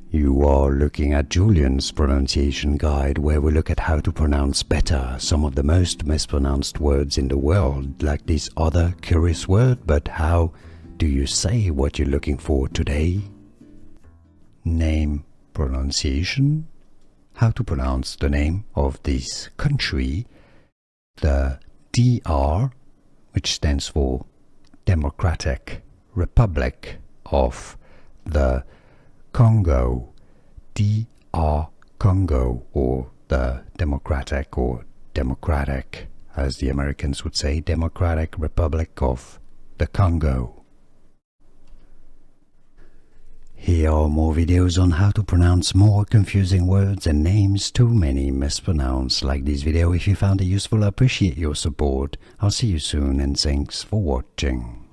You are looking at Julian's pronunciation guide, where we look at how to pronounce better some of the most mispronounced words in the world, like this other curious word. But how do you say what you're looking for today? Name pronunciation. How to pronounce the name of this country, the DR, which stands for Democratic Republic of the Congo, DR Congo, or the Democratic, as the Americans would say, Democratic Republic of the Congo. Here are more videos on how to pronounce more confusing words and names too many mispronounced. Like this video if you found it useful. I appreciate your support. I'll see you soon and thanks for watching.